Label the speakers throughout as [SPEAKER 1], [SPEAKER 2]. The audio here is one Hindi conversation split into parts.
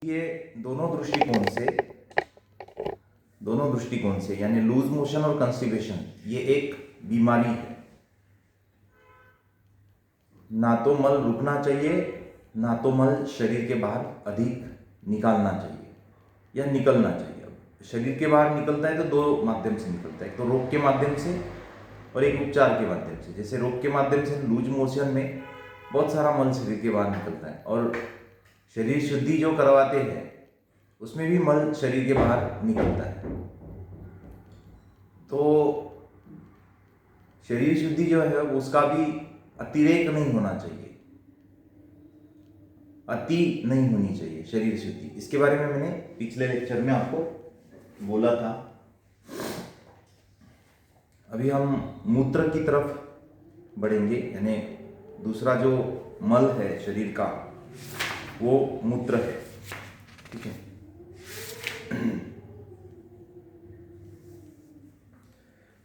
[SPEAKER 1] ये दोनों दृष्टिकोण से यानी लूज मोशन और कंस्टिपेशन ये एक बीमारी है। ना तो मल रुकना चाहिए, ना तो मल शरीर के बाहर अधिक निकालना चाहिए या निकलना चाहिए। अब शरीर के बाहर निकलता है तो दो माध्यम से निकलता है, एक तो रोग के माध्यम से और एक उपचार के माध्यम से। जैसे रोग के माध्यम से लूज मोशन में बहुत सारा मल शरीर के बाहर निकलता है, और शरीर शुद्धि जो करवाते हैं उसमें भी मल शरीर के बाहर निकलता है। तो शरीर शुद्धि जो है उसका भी अतिरेक नहीं होना चाहिए, अति नहीं होनी चाहिए शरीर शुद्धि। इसके बारे में मैंने पिछले लेक्चर में आपको बोला था। अभी हम मूत्र की तरफ बढ़ेंगे, यानी दूसरा जो मल है शरीर का वो मूत्र है। ठीक है।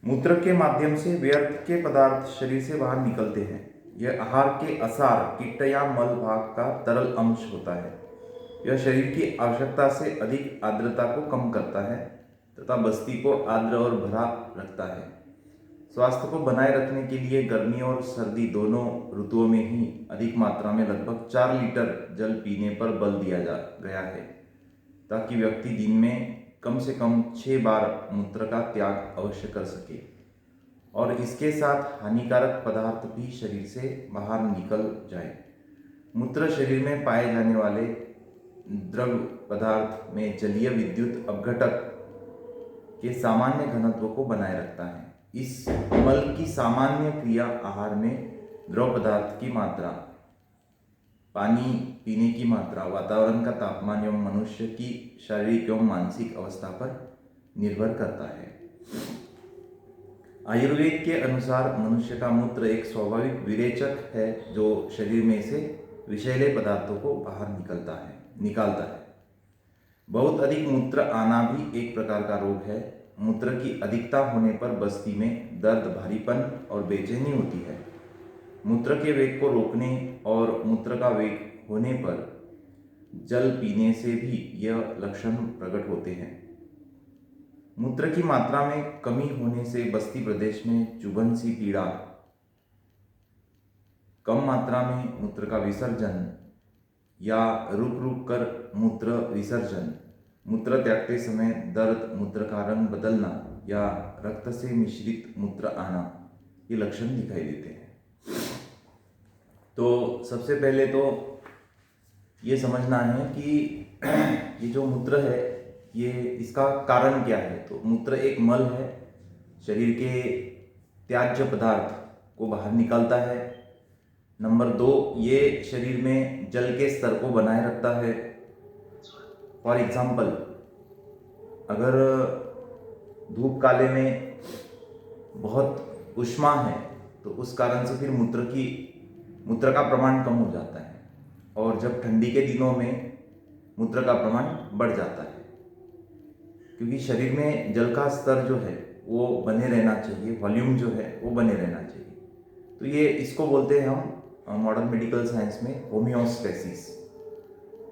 [SPEAKER 1] मूत्र के माध्यम से व्यर्थ के पदार्थ शरीर से बाहर निकलते हैं। यह आहार के असार, कीट या मल भाग का तरल अंश होता है। यह शरीर की आवश्यकता से अधिक आर्द्रता को कम करता है तथा बस्ती को आर्द्र और भरा रखता है। स्वास्थ्य को बनाए रखने के लिए गर्मी और सर्दी दोनों ऋतुओं में ही अधिक मात्रा में लगभग 4 लीटर जल पीने पर बल दिया गया है, ताकि व्यक्ति दिन में कम से कम 6 बार मूत्र का त्याग अवश्य कर सके और इसके साथ हानिकारक पदार्थ भी शरीर से बाहर निकल जाए। मूत्र शरीर में पाए जाने वाले द्रव पदार्थ में जलीय विद्युत अपघटक के सामान्य घनत्व को बनाए रखता है। इस मल की सामान्य क्रिया आहार में द्रव पदार्थ की मात्रा, पानी पीने की मात्रा, वातावरण का तापमान एवं मनुष्य की शारीरिक एवं मानसिक अवस्था पर निर्भर करता है। आयुर्वेद के अनुसार मनुष्य का मूत्र एक स्वाभाविक विरेचक है जो शरीर में से विषैले पदार्थों को बाहर निकालता है। बहुत अधिक मूत्र आना भी एक प्रकार का रोग है। मूत्र की अधिकता होने पर बस्ती में दर्द, भारीपन और बेचैनी होती है। मूत्र के वेग को रोकने और मूत्र का वेग होने पर जल पीने से भी यह लक्षण प्रकट होते हैं। मूत्र की मात्रा में कमी होने से बस्ती प्रदेश में चुभन सी पीड़ा, कम मात्रा में मूत्र का विसर्जन या रुक रुक कर मूत्र विसर्जन, मूत्र त्यागते समय दर्द, मूत्र का रंग बदलना या रक्त से मिश्रित मूत्र आना, ये लक्षण दिखाई देते हैं। तो सबसे पहले तो ये समझना है कि ये जो मूत्र है ये इसका कारण क्या है। तो मूत्र एक मल है, शरीर के त्याज्य पदार्थ को बाहर निकालता है। नंबर 2, ये शरीर में जल के स्तर को बनाए रखता है। फॉर एग्जाम्पल, अगर धूप काले में बहुत ऊष्मा है तो उस कारण से फिर मूत्र का प्रमाण कम हो जाता है, और जब ठंडी के दिनों में मूत्र का प्रमाण बढ़ जाता है, क्योंकि शरीर में जल का स्तर जो है वो बने रहना चाहिए, वॉल्यूम जो है वो बने रहना चाहिए। तो ये इसको बोलते हैं हम मॉडर्न मेडिकल साइंस में होम्योस्टेसिस।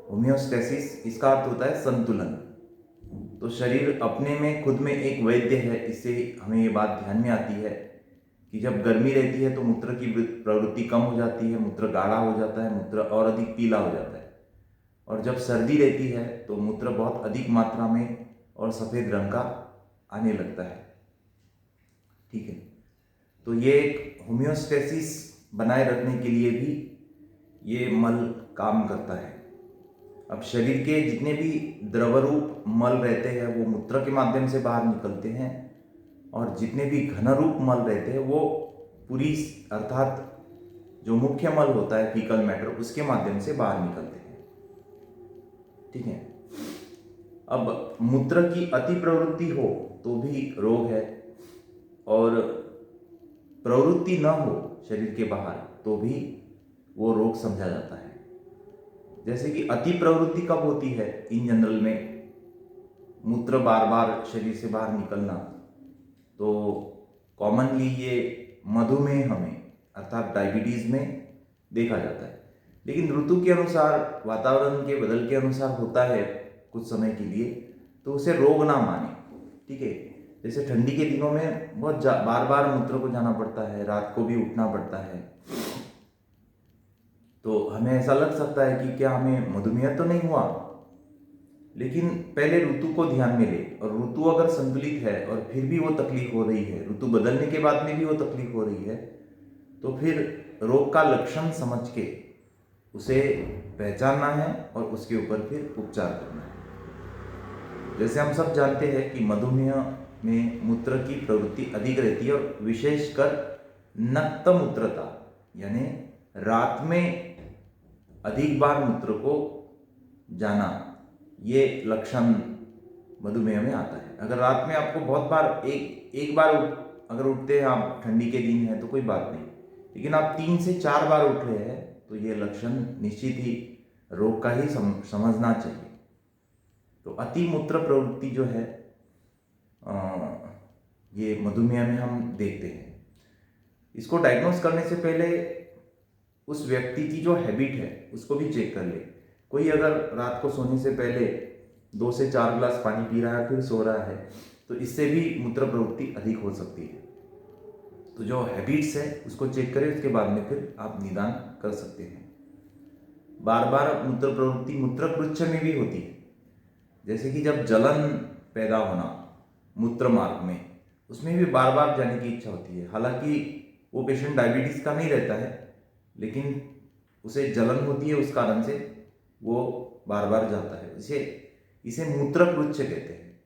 [SPEAKER 1] होम्योस्टेसिस इसका अर्थ होता है संतुलन। तो शरीर अपने में खुद में एक वैद्य है। इससे हमें ये बात ध्यान में आती है कि जब गर्मी रहती है तो मूत्र की प्रवृत्ति कम हो जाती है, मूत्र गाढ़ा हो जाता है, मूत्र और अधिक पीला हो जाता है, और जब सर्दी रहती है तो मूत्र बहुत अधिक मात्रा में और सफ़ेद रंग का आने लगता है। ठीक है। तो ये एक होम्योस्टेसिस बनाए रखने के लिए भी ये मल काम करता है। अब शरीर के जितने भी द्रवरूप मल रहते हैं वो मूत्र के माध्यम से बाहर निकलते हैं, और जितने भी घनरूप मल रहते हैं वो पूरी अर्थात जो मुख्य मल होता है फीकल मैटर, उसके माध्यम से बाहर निकलते हैं। ठीक है। अब मूत्र की अति प्रवृत्ति हो तो भी रोग है, और प्रवृत्ति न हो शरीर के बाहर तो भी वो रोग समझा जाता है। जैसे कि अति प्रवृत्ति कब होती है इन जनरल में, मूत्र बार बार शरीर से बाहर निकलना, तो कॉमनली ये मधुमेह में अर्थात डायबिटीज में देखा जाता है। लेकिन ऋतु के अनुसार, वातावरण के बदल के अनुसार होता है कुछ समय के लिए, तो उसे रोग ना माने। ठीक है, जैसे ठंडी के दिनों में बहुत बार बार मूत्र को जाना पड़ता है, रात को भी उठना पड़ता है, तो हमें ऐसा लग सकता है कि क्या हमें मधुमेह तो नहीं हुआ। लेकिन पहले ऋतु को ध्यान में ले, और ऋतु अगर संतुलित है और फिर भी वो तकलीफ हो रही है, ऋतु बदलने के बाद में भी वो तकलीफ हो रही है, तो फिर रोग का लक्षण समझ के उसे पहचानना है और उसके ऊपर फिर उपचार करना है। जैसे हम सब जानते हैं कि मधुमेह में मूत्र की प्रवृत्ति अधिक रहती है, और विशेषकर नक्त मूत्रता, यानी रात में अधिक बार मूत्र को जाना, ये लक्षण मधुमेह में आता है। अगर रात में आपको बहुत बार एक बार अगर उठते हैं आप, ठंडी के दिन है तो कोई बात नहीं, लेकिन आप 3 से 4 बार उठ रहे हैं तो ये लक्षण निश्चित ही रोग का ही समझना चाहिए। तो अति मूत्र प्रवृत्ति जो है ये मधुमेह में हम देखते हैं। इसको डायग्नोस करने से पहले उस व्यक्ति की जो हैबिट है उसको भी चेक कर ले। कोई अगर रात को सोने से पहले 2 से 4 गिलास पानी पी रहा है फिर सो रहा है, तो इससे भी मूत्र प्रवृत्ति अधिक हो सकती है। तो जो हैबिट्स है उसको चेक करें, उसके बाद में फिर आप निदान कर सकते हैं। बार बार मूत्र प्रवृत्ति मूत्रकृच्छ में भी होती है, जैसे कि जब जलन पैदा होना मूत्र मार्ग में, उसमें भी बार बार जाने की इच्छा होती है। हालांकि वो पेशेंट डायबिटीज का नहीं रहता है, लेकिन उसे जलन होती है, उस कारण से वो बार बार जाता है। इसे मूत्रकृच्छ कहते हैं।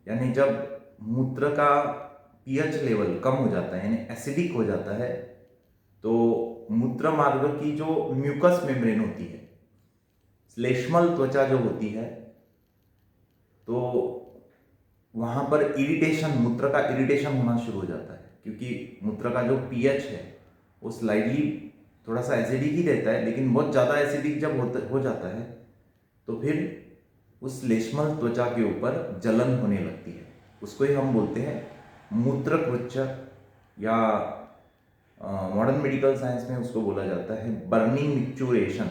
[SPEAKER 1] यानी जब मूत्र का पीएच लेवल कम हो जाता है, यानी एसिडिक हो जाता है, तो मूत्र मार्ग की जो म्यूकस मेम्ब्रेन होती है, श्लेष्मल त्वचा जो होती है, तो वहाँ पर इरिटेशन, मूत्र का इरिटेशन होना शुरू हो जाता है, क्योंकि मूत्र का जो पीएच है वो स्लाइडली थोड़ा सा एसिडिक ही रहता है, लेकिन बहुत ज़्यादा एसिडिक जब हो जाता है तो फिर उस श्लेष्मल त्वचा के ऊपर जलन होने लगती है। उसको ही हम बोलते हैं मूत्रकृच्छ, या मॉडर्न मेडिकल साइंस में उसको बोला जाता है बर्निंग मिक्चुरेशन,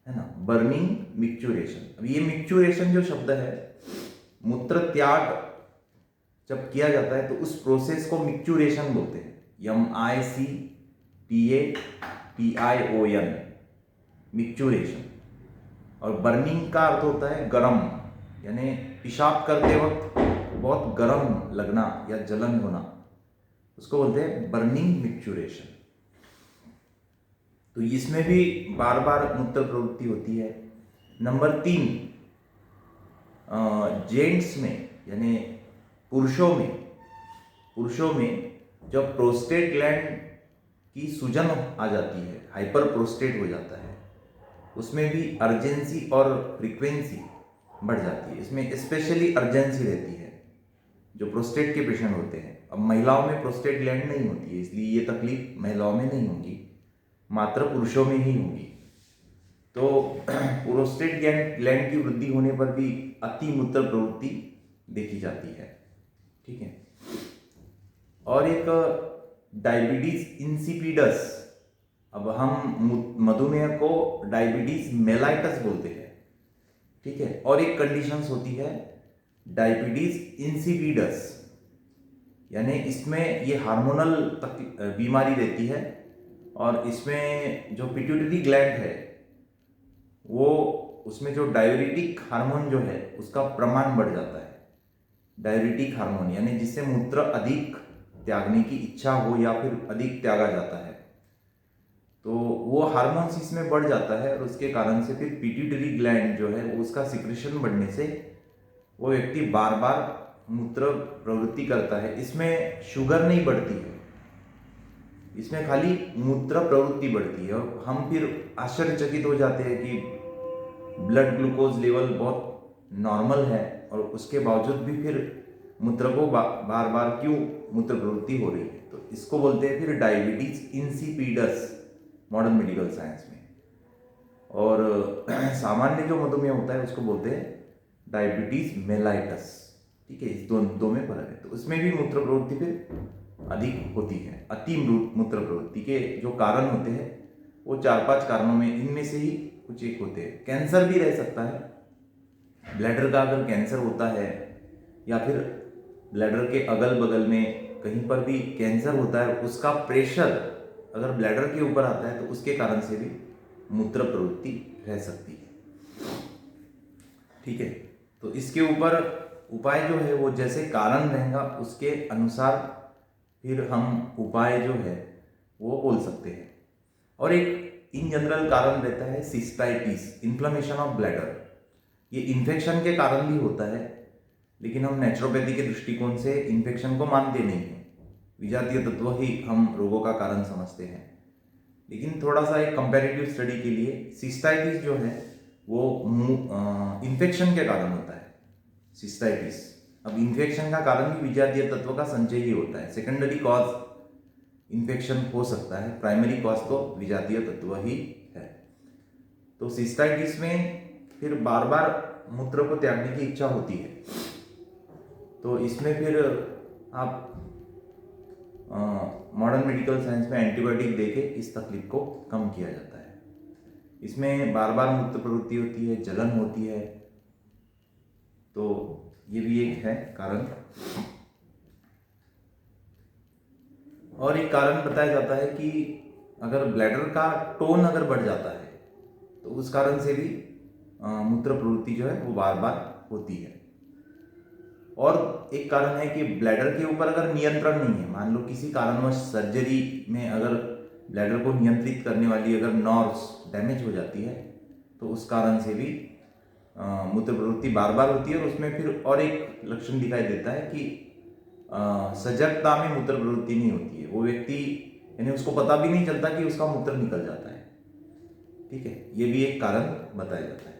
[SPEAKER 1] है ना, बर्निंग मिक्चुरेशन। अब ये मिक्चुरेशन जो शब्द है, मूत्र त्याग जब किया जाता है तो उस प्रोसेस को मिक्चुरेशन बोलते हैं, MICTATION, मिक्चुरेशन। और बर्निंग का अर्थ होता है गरम, यानी पेशाब करते वक्त बहुत गरम लगना या जलन होना, उसको बोलते हैं बर्निंग मिक्चुरेशन। तो इसमें भी बार बार मूत्र प्रवृत्ति होती है। नंबर 3, जेंट्स में यानी पुरुषों में जब प्रोस्टेट ग्लैंड की सूजन आ जाती है, हाइपर प्रोस्टेट हो जाता है, उसमें भी अर्जेंसी और फ्रीक्वेंसी बढ़ जाती है। इसमें स्पेशली अर्जेंसी रहती है जो प्रोस्टेट के पेशेंट होते हैं। अब महिलाओं में प्रोस्टेट ग्लैंड नहीं होती है, इसलिए ये तकलीफ महिलाओं में नहीं होगी, मात्र पुरुषों में ही होगी। तो प्रोस्टेट ग्लैंड की वृद्धि होने पर भी अति मूत्र प्रवृत्ति देखी जाती है। ठीक है। और एक डायबिटीज इंसिपिडस, अब हम मधुमेह को डायबिटीज मेलाइटस बोलते हैं। ठीक है। और एक कंडीशंस होती है डायबिटीज इंसिपिडस, यानी इसमें ये हार्मोनल बीमारी रहती है, और इसमें जो पिट्यूटरी ग्लैंड है वो, उसमें जो डाययूरेटिक हार्मोन जो है उसका प्रमाण बढ़ जाता है। डाययूरेटिक हार्मोन यानी जिससे मूत्र अधिक त्यागने की इच्छा हो या फिर अधिक त्यागा जाता है, तो वो हार्मोन्स इसमें बढ़ जाता है, और उसके कारण से फिर पिट्यूटरी ग्लैंड जो है वो उसका सिक्रेशन बढ़ने से वो व्यक्ति बार बार मूत्र प्रवृत्ति करता है। इसमें शुगर नहीं बढ़ती है, इसमें खाली मूत्र प्रवृत्ति बढ़ती है, और हम फिर आश्चर्यचकित हो जाते हैं कि ब्लड ग्लूकोज लेवल बहुत नॉर्मल है और उसके बावजूद भी फिर मूत्र को बार बार क्यों मूत्र प्रवृत्ति हो रही है। तो इसको बोलते हैं फिर diabetes insipidus modern medical science में। और सामान्य जो मधुमेह होता है उसको बोलते हैं डायबिटीज मेलाइटस। ठीक है, इस दो में फर्क है। तो उसमें भी मूत्र प्रवृत्ति फिर अधिक होती है। अति मूत्र प्रवृत्ति के जो कारण होते हैं वो 4-5 कारणों में इनमें से ही कुछ एक होते हैं। कैंसर भी रह सकता है। ब्लैडर का अगर कैंसर होता है या फिर ब्लैडर के अगल बगल में कहीं पर भी कैंसर होता है, उसका प्रेशर अगर ब्लैडर के ऊपर आता है तो उसके कारण से भी मूत्र प्रवृत्ति रह सकती है। ठीक है, तो इसके ऊपर उपाय जो है वो जैसे कारण रहेगा उसके अनुसार फिर हम उपाय जो है वो बोल सकते हैं। और एक इन जनरल कारण रहता है सिस्टाइटिस, इन्फ्लेमेशन ऑफ ब्लैडर। ये इन्फेक्शन के कारण भी होता है, लेकिन हम नेचुरोपैथी के दृष्टिकोण से इन्फेक्शन को मानते नहीं हैं। विजातीय तत्व ही हम रोगों का कारण समझते हैं। लेकिन थोड़ा सा एक कंपैरेटिव स्टडी के लिए सिस्टाइटिस जो है वो इन्फेक्शन के कारण होता है, सिस्टाइटिस। अब इन्फेक्शन का कारण भी विजातीय तत्व का संचय ही होता है। सेकेंडरी कॉज इन्फेक्शन हो सकता है, प्राइमरी कॉज तो विजातीय तत्व ही है। तो सिस्टाइटिस में फिर बार बार मूत्र को त्यागने की इच्छा होती है, तो इसमें फिर आप मॉडर्न मेडिकल साइंस में एंटीबायोटिक देके इस तकलीफ को कम किया जाता है। इसमें बार बार मूत्र प्रवृत्ति होती है, जलन होती है, तो ये भी एक है कारण। और एक कारण बताया जाता है कि अगर ब्लैडर का टोन अगर बढ़ जाता है तो उस कारण से भी मूत्र प्रवृत्ति जो है वो बार बार होती है। और एक कारण है कि ब्लैडर के ऊपर अगर नियंत्रण नहीं है, मान लो किसी कारणवश सर्जरी में अगर ब्लैडर को नियंत्रित करने वाली अगर नर्व्स डैमेज हो जाती है तो उस कारण से भी मूत्र प्रवृत्ति बार बार होती है। और उसमें फिर और एक लक्षण दिखाई देता है कि सजगता में मूत्र प्रवृत्ति नहीं होती है। वो व्यक्ति यानी उसको पता भी नहीं चलता कि उसका मूत्र निकल जाता है। ठीक है, ये भी एक कारण बताया जाता है।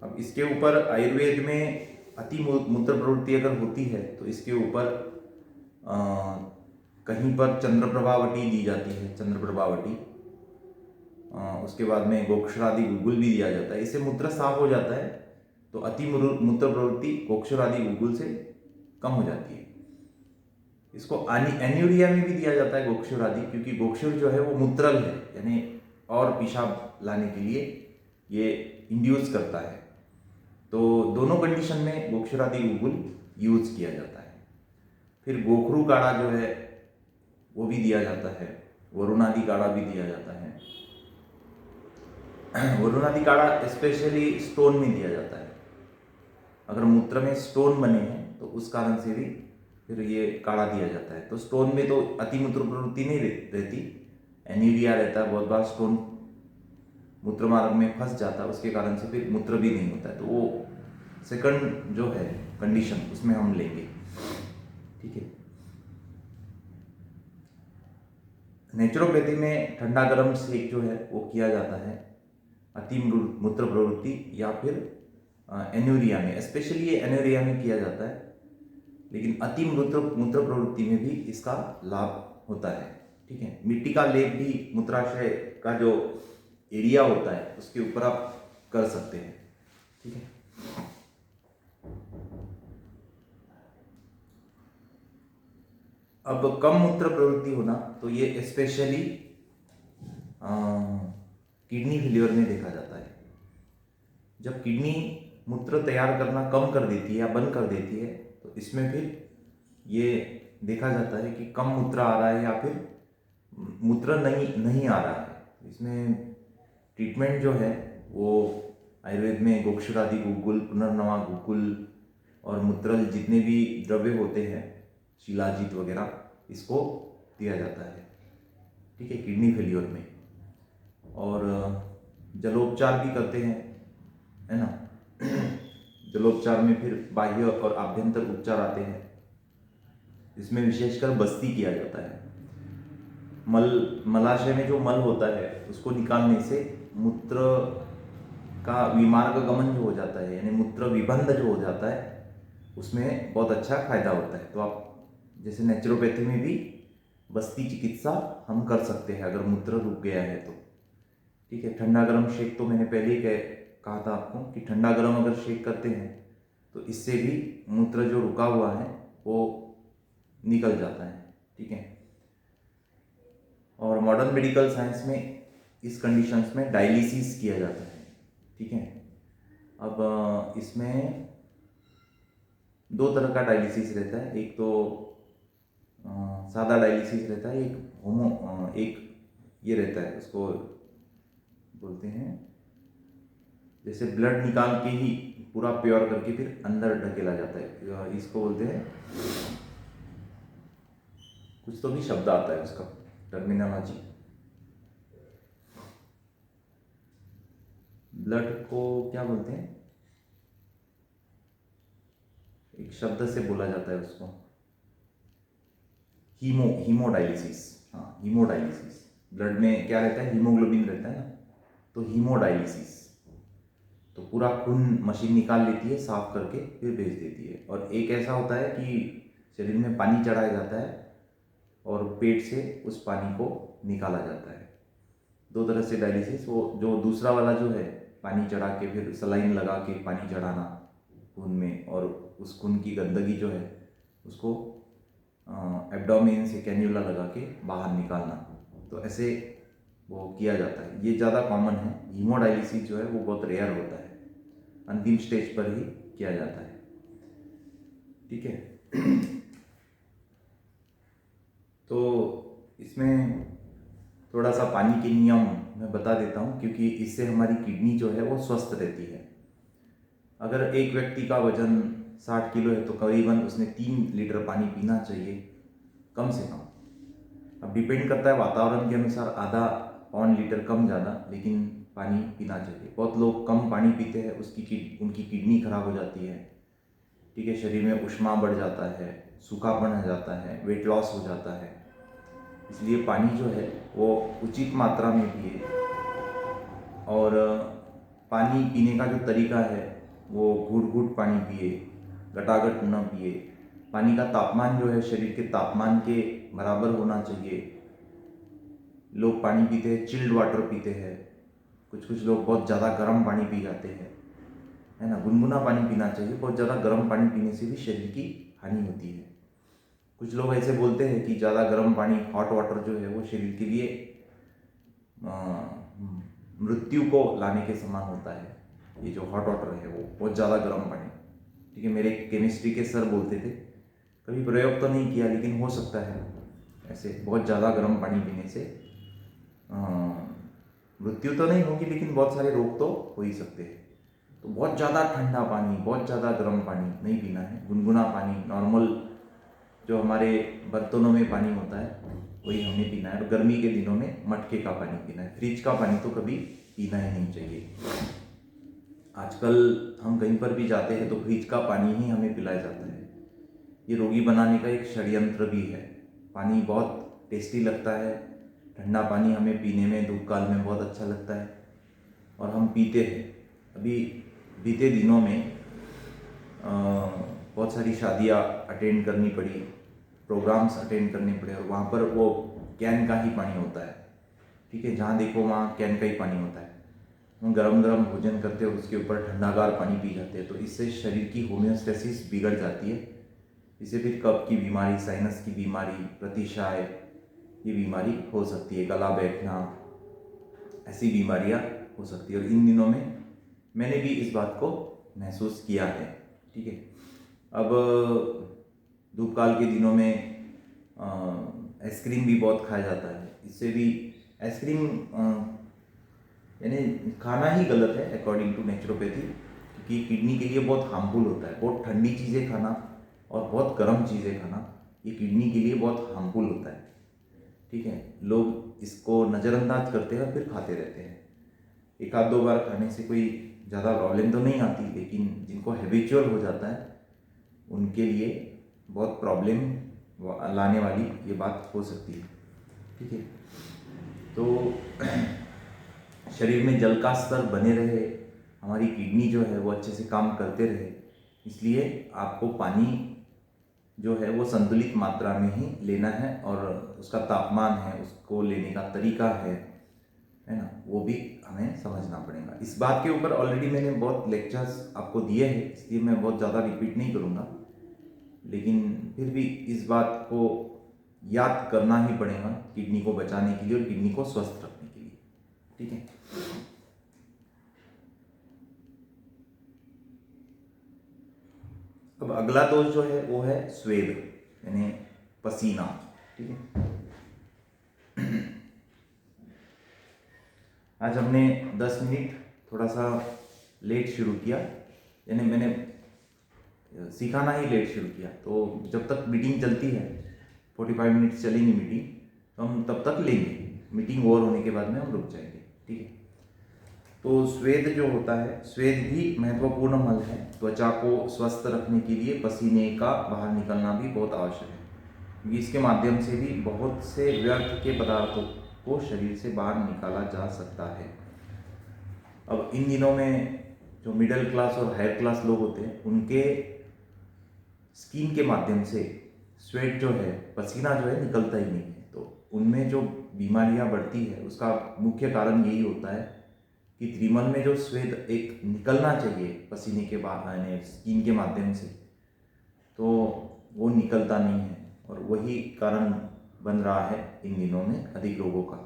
[SPEAKER 1] अब इसके ऊपर आयुर्वेद में अति मूत्र प्रवृत्ति अगर होती है तो इसके ऊपर कहीं पर चंद्रप्रभावटी दी जाती है, चंद्रप्रभावटी। उसके बाद में गोक्षरादि गुगुल भी दिया जाता है। इससे मूत्र साफ हो जाता है, तो अति मूत्र प्रवृत्ति गोक्षरादि गुगुल से कम हो जाती है। इसको एन्यूरिया में भी दिया जाता है गोक्षुर आदि, क्योंकि गोक्षुर जो है वो मूत्रल है, यानी और पेशाब लाने के लिए ये इंड्यूस करता है। तो दोनों कंडीशन में गोक्षुर आदि गुगुल यूज किया जाता है। फिर गोखरू काढ़ा जो है वो भी दिया जाता है, वरुणादि काढ़ा भी दिया जाता है। वरुणादि काढ़ा स्पेशली स्टोन में दिया जाता है। अगर मूत्र में स्टोन बने हैं तो उस कारण से भी फिर ये काढ़ा दिया जाता है। तो स्टोन में तो अति मूत्र प्रवृत्ति नहीं रहती, एनीरिया रहता है, बहुत बार स्टोन मूत्र मार्ग में फंस जाता है, उसके कारण से फिर मूत्र भी नहीं होता है। तो वो सेकंड जो है कंडीशन उसमें हम लेंगे। ठीक है, नेचुरोपैथी में ठंडा गर्म सेक जो है वो किया जाता है अति मूत्र प्रवृत्ति या फिर एन्यूरिया में, स्पेशली ये एन्यूरिया में किया जाता है। लेकिन अति मूत्र प्रवृत्ति में भी इसका लाभ होता है। ठीक है, मिट्टी का लेप भी मूत्राशय का जो एरिया होता है उसके ऊपर आप कर सकते हैं। ठीक है, अब कम मूत्र प्रवृत्ति होना तो ये स्पेशली किडनी फेलियर में देखा जाता है। जब किडनी मूत्र तैयार करना कम कर देती है या बंद कर देती है तो इसमें फिर ये देखा जाता है कि कम मूत्र आ रहा है या फिर मूत्र नहीं आ रहा है। इसमें ट्रीटमेंट जो है वो आयुर्वेद में गोक्षुरादि गुगुल, पुनर्नवा गुगुल और मूत्रल जितने भी द्रव्य होते हैं, शिलाजीत वगैरह, इसको दिया जाता है। ठीक है, किडनी फेलियर में। और जलोपचार भी करते हैं, है ना। जलोपचार में फिर बाह्य और आभ्यंतर उपचार आते हैं। इसमें विशेषकर बस्ती किया जाता है। मलाशय में जो मल होता है उसको निकालने से मूत्र का विमार्ग गमन जो हो जाता है, यानी मूत्र विबंध जो हो जाता है, उसमें बहुत अच्छा फायदा होता है। तो आप जैसे नेचुरोपैथी में भी बस्ती चिकित्सा हम कर सकते हैं अगर मूत्र रुक गया है तो। ठीक है, ठंडा गर्म शेक तो मैंने पहले ही कहा था आपको कि ठंडा गर्म अगर शेक करते हैं तो इससे भी मूत्र जो रुका हुआ है वो निकल जाता है। ठीक है, और मॉडर्न मेडिकल साइंस में इस कंडीशंस में डायलिसिस किया जाता है। ठीक है, अब इसमें दो तरह का डायलिसिस रहता है। एक तो सादा डायलिसिस रहता है, एक ये रहता है, उसको बोलते हैं जैसे ब्लड निकाल के ही पूरा प्योर करके फिर अंदर ढकेला जाता है, इसको बोलते हैं, कुछ तो भी शब्द आता है उसका, टर्मिनोलॉजी। ब्लड को क्या बोलते हैं, एक शब्द से बोला जाता है उसको, हीमोडायलिसिस। हाँ, हीमोडायलिसिस। ब्लड में क्या रहता है, हीमोग्लोबिन रहता है ना, तो हीमोडायलिसिस। तो पूरा खून मशीन निकाल लेती है, साफ करके फिर भेज देती है। और एक ऐसा होता है कि शरीर में पानी चढ़ाया जाता है और पेट से उस पानी को निकाला जाता है। दो तरह से डायलिसिस। वो जो दूसरा वाला जो है, पानी चढ़ा के फिर सलाइन लगा के पानी चढ़ाना खून में, और उस खून की गंदगी जो है उसको एब्डोमेन से कैन्यूला लगा के बाहर निकालना, तो ऐसे वो किया जाता है। ये ज़्यादा कॉमन है। हीमोडायलिसिस जो है वो बहुत रेयर होता है, अंतिम स्टेज पर ही किया जाता है। ठीक है। तो इसमें थोड़ा सा पानी के नियम मैं बता देता हूँ, क्योंकि इससे हमारी किडनी जो है वो स्वस्थ रहती है। अगर एक व्यक्ति का वजन 60 किलो है तो करीबन उसने 3 लीटर पानी पीना चाहिए, कम से कम। अब डिपेंड करता है वातावरण के अनुसार, आधा पौन लीटर कम ज़्यादा, लेकिन पानी पीना चाहिए। बहुत लोग कम पानी पीते हैं, उनकी किडनी खराब हो जाती है। ठीक है, शरीर में ऊष्मा बढ़ जाता है, सूखापन आ जाता है, वेट लॉस हो जाता है। इसलिए पानी जो है वो उचित मात्रा में पिए। और पानी पीने का जो तरीका है वो घूट घूट पानी पिए, गटागट न पिए। पानी का तापमान जो है शरीर के तापमान के बराबर होना चाहिए। लोग पानी पीते हैं, चिल्ड वाटर पीते हैं, कुछ लोग बहुत ज़्यादा गर्म पानी पी जाते हैं, है ना। गुनगुना पानी पीना चाहिए। बहुत ज़्यादा गर्म पानी पीने से भी शरीर की हानि होती है। कुछ लोग ऐसे बोलते हैं कि ज़्यादा गर्म पानी, हॉट वाटर जो है वो शरीर के लिए मृत्यु को लाने के समान होता है। ये जो हॉट वाटर है वो बहुत ज़्यादा गर्म पानी। ठीक है, मेरे केमिस्ट्री के सर बोलते थे, कभी प्रयोग तो नहीं किया लेकिन हो सकता है ऐसे बहुत ज़्यादा गर्म पानी पीने से मृत्यु तो नहीं होगी, लेकिन बहुत सारे रोग तो हो ही सकते हैं। तो बहुत ज़्यादा ठंडा पानी, बहुत ज़्यादा गर्म पानी नहीं पीना है। गुनगुना पानी, नॉर्मल जो हमारे बर्तनों में पानी होता है वही हमें पीना है। और गर्मी के दिनों में मटके का पानी पीना है। फ्रिज का पानी तो कभी पीना ही नहीं चाहिए। आजकल हम कहीं पर भी जाते हैं तो फ्रिज का पानी ही हमें पिलाया जाता है। ये रोगी बनाने का एक षड्यंत्र भी है। पानी बहुत टेस्टी लगता है, ठंडा पानी हमें पीने में धूप काल में बहुत अच्छा लगता है और हम पीते हैं। अभी बीते दिनों में बहुत सारी शादियाँ अटेंड करनी पड़ी, प्रोग्राम्स अटेंड करने पड़े, और वहाँ पर वो कैन का ही पानी होता है। ठीक है, जहाँ देखो वहाँ कैन का ही पानी होता है। हम गरम गरम भोजन करते हैं और उसके ऊपर ठंडागार पानी पी जाते हैं, तो इससे शरीर की होम्योस्टेसिस बिगड़ जाती है। इससे फिर कफ की बीमारी, साइनस की बीमारी, प्रतिशाय, ये बीमारी हो सकती है, गला बैठना, ऐसी बीमारियां हो सकती है। और इन दिनों में मैंने भी इस बात को महसूस किया है। ठीक है, अब धूपकाल के दिनों में आइसक्रीम भी बहुत खाया जाता है। इससे भी आइसक्रीम यानी खाना ही गलत है अकॉर्डिंग टू नेचुरोपैथी, क्योंकि किडनी के लिए बहुत हार्मफुल होता है। बहुत ठंडी चीज़ें खाना और बहुत गर्म चीज़ें खाना ये किडनी के लिए बहुत हार्मफुल होता है। ठीक है, लोग इसको नज़रअंदाज करते हैं और फिर खाते रहते हैं। एक आध दो बार खाने से कोई ज़्यादा प्रॉब्लम तो नहीं आती, लेकिन जिनको हैबिचुअल हो जाता है उनके लिए बहुत प्रॉब्लम लाने वाली ये बात हो सकती है। ठीक है, तो शरीर में जल का स्तर बने रहे, हमारी किडनी जो है वो अच्छे से काम करते रहे, इसलिए आपको पानी जो है वो संतुलित मात्रा में ही लेना है। और उसका तापमान है, उसको लेने का तरीका है ना, वो भी हमें समझना पड़ेगा। इस बात के ऊपर ऑलरेडी मैंने बहुत लेक्चर्स आपको दिए हैं, इसलिए मैं बहुत ज़्यादा रिपीट नहीं करूँगा, लेकिन फिर भी इस बात को याद करना ही पड़ेगा किडनी को बचाने के लिए और किडनी को स्वस्थ रखने के लिए। ठीक है। अब अगला दोष जो है वो है स्वेद यानी पसीना। ठीक है। आज हमने 10 मिनट थोड़ा सा लेट शुरू किया, यानी मैंने सिखाना ही लेट शुरू किया। तो जब तक मीटिंग चलती है 45 मिनट चलेंगी मीटिंग, तो हम तब तक लेंगे। मीटिंग ओवर होने के बाद में हम रुक जाएंगे। ठीक है। तो स्वेद जो होता है, स्वेद भी महत्वपूर्ण मल है। त्वचा को स्वस्थ रखने के लिए पसीने का बाहर निकलना भी बहुत आवश्यक है, क्योंकि इसके माध्यम से भी बहुत से व्यर्थ के पदार्थों को शरीर से बाहर निकाला जा सकता है। अब इन दिनों में जो मिडिल क्लास और हायर क्लास लोग होते हैं, उनके स्किन के माध्यम से स्वेट जो है, पसीना जो है, निकलता ही नहीं है। तो उनमें जो बीमारियां बढ़ती है उसका मुख्य कारण यही होता है कि त्रिमल में जो स्वेद एक निकलना चाहिए पसीने के बाहर स्किन के माध्यम से, तो वो निकलता नहीं है, और वही कारण बन रहा है इन दिनों में अधिक लोगों का।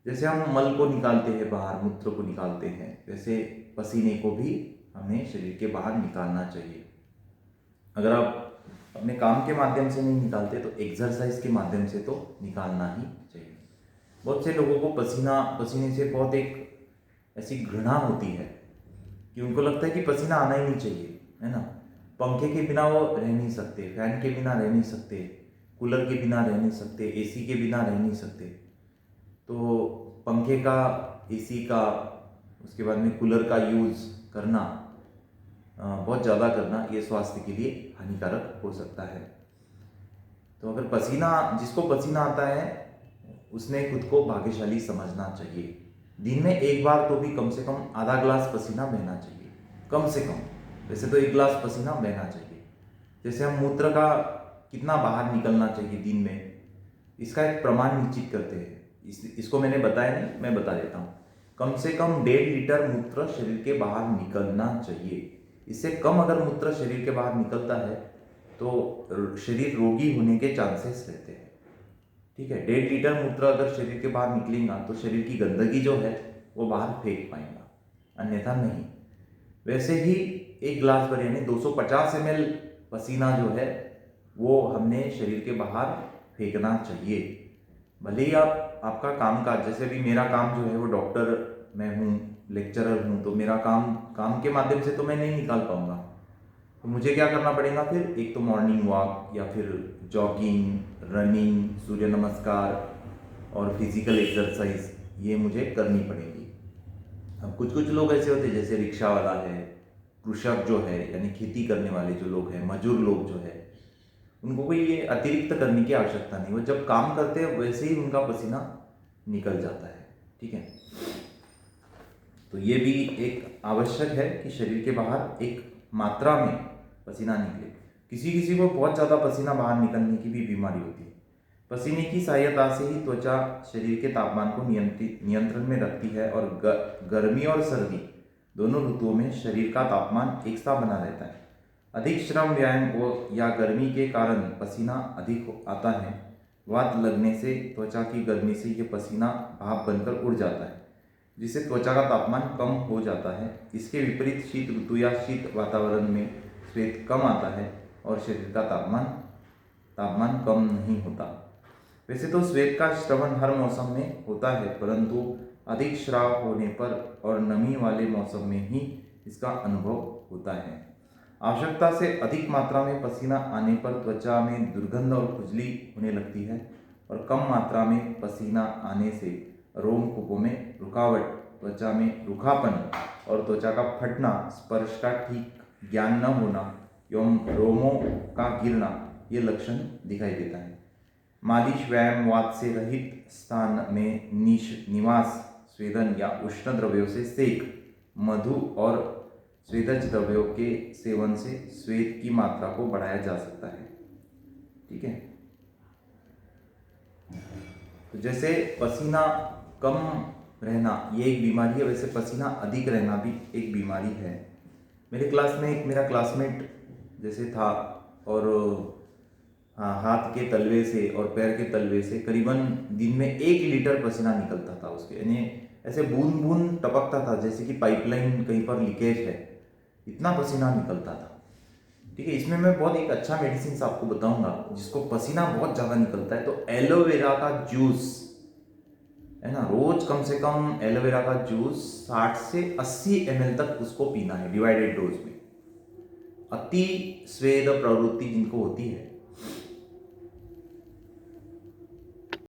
[SPEAKER 1] जैसे हम मल को निकालते हैं बाहर, मूत्र को निकालते हैं, वैसे पसीने को भी हमें शरीर के बाहर निकालना चाहिए। अगर आप अपने काम के माध्यम से नहीं निकालते तो एक्सरसाइज के माध्यम से तो निकालना ही चाहिए। बहुत से लोगों को पसीने से बहुत एक ऐसी घृणा होती है कि उनको लगता है कि पसीना आना ही नहीं चाहिए, है ना। पंखे के बिना वो रह नहीं सकते, फैन के बिना रह नहीं सकते, कूलर के बिना रह नहीं सकते, एसी के बिना रह नहीं सकते। तो पंखे का, एसी का, उसके बाद में कूलर का यूज़ करना, बहुत ज़्यादा करना, ये स्वास्थ्य के लिए हानिकारक हो सकता है। तो अगर जिसको पसीना आता है उसने खुद को भाग्यशाली समझना चाहिए। दिन में एक बार तो भी कम से कम आधा ग्लास पसीना बहना चाहिए, कम से कम। वैसे तो 1 गिलास पसीना बहना चाहिए। जैसे हम मूत्र का कितना बाहर निकलना चाहिए दिन में, इसका एक प्रमाण निश्चित करते हैं। इसको मैंने बताया नहीं, मैं बता देता हूँ। कम से कम 1.5 लीटर मूत्र शरीर के बाहर निकलना चाहिए। इससे कम अगर मूत्र शरीर के बाहर निकलता है तो शरीर रोगी होने के चांसेस रहते हैं। ठीक है। 1.5 लीटर मूत्र अगर शरीर के बाहर निकलेगा तो शरीर की गंदगी जो है वो बाहर फेंक पाएगा, अन्यथा नहीं। वैसे ही 1 गिलास भर यानी 250 ml पसीना जो है वो हमने शरीर के बाहर फेंकना चाहिए। भले ही आपका कामकाज, जैसे भी मेरा काम जो है वो डॉक्टर, मैं हूँ लेक्चरर हूँ, तो मेरा काम के माध्यम से तो मैं नहीं निकाल पाऊंगा। तो मुझे क्या करना पड़ेगा फिर? एक तो मॉर्निंग वॉक या फिर जॉगिंग, रनिंग, सूर्य नमस्कार और फिजिकल एक्सरसाइज, ये मुझे करनी पड़ेगी। अब कुछ लोग ऐसे होते हैं, जैसे रिक्शा वाला है, कृषक जो है यानी खेती करने वाले जो लोग हैं, मजदूर लोग जो है, उनको कोई ये अतिरिक्त करने की आवश्यकता नहीं। वो जब काम करते हैं वैसे ही उनका पसीना निकल जाता है। ठीक है। तो ये भी एक आवश्यक है कि शरीर के बाहर एक मात्रा में पसीना निकले। किसी को बहुत ज़्यादा पसीना बाहर निकलने की भी बीमारी होती है। पसीने की सहायता से ही त्वचा शरीर के तापमान को नियंत्रण में रखती है, और गर्मी और सर्दी दोनों ऋतुओं में शरीर का तापमान एक सा बना रहता है। अधिक श्रम, व्यायाम या गर्मी के कारण पसीना अधिक आता है। वात लगने से त्वचा की गर्मी से ये पसीना भाप बनकर उड़ जाता है, जिससे त्वचा का तापमान कम हो जाता है। इसके विपरीत शीत ऋतु या शीत वातावरण में स्वेद कम आता है और शरीर का तापमान कम नहीं होता। वैसे तो स्वेद का श्रवण हर मौसम में होता है, परंतु अधिक स्राव होने पर और नमी वाले मौसम में ही इसका अनुभव होता है। आवश्यकता से अधिक मात्रा में पसीना आने पर त्वचा में दुर्गंध और खुजली होने लगती है, और कम मात्रा में पसीना आने से रोमकूपों में रुकावट, त्वचा में रूखापन और त्वचा का फटना, स्पर्श का ठीक ज्ञान न होना एवं रोमों का गिरना, ये लक्षण दिखाई देता है। मालिश, व्यायाम, वात से रहित स्थान में निवास, स्वेदन या उष्ण द्रव्यों से सेक, मधु और स्वेदज द्रव्यों के सेवन से स्वेद की मात्रा को बढ़ाया जा सकता है। ठीक है। तो जैसे पसीना कम रहना ये एक बीमारी है, वैसे पसीना अधिक रहना भी एक बीमारी है। मेरे क्लास में एक मेरा क्लासमेट जैसे था, और हाथ के तलवे से और पैर के तलवे से करीबन दिन में 1 लीटर पसीना निकलता था उसके, यानी ऐसे बूंद बूंद टपकता था, जैसे कि पाइपलाइन कहीं पर लीकेज है, इतना पसीना निकलता था। ठीक है, इसमें मैं बहुत एक अच्छा मेडिसिन आपको बताऊंगा जिसको पसीना बहुत ज़्यादा निकलता है। तो एलोवेरा का जूस है ना, रोज कम से कम एलोवेरा का जूस 60 से 80 ml तक उसको पीना है डिवाइडेड डोज में। अति स्वेद प्रवृत्ति जिनको होती है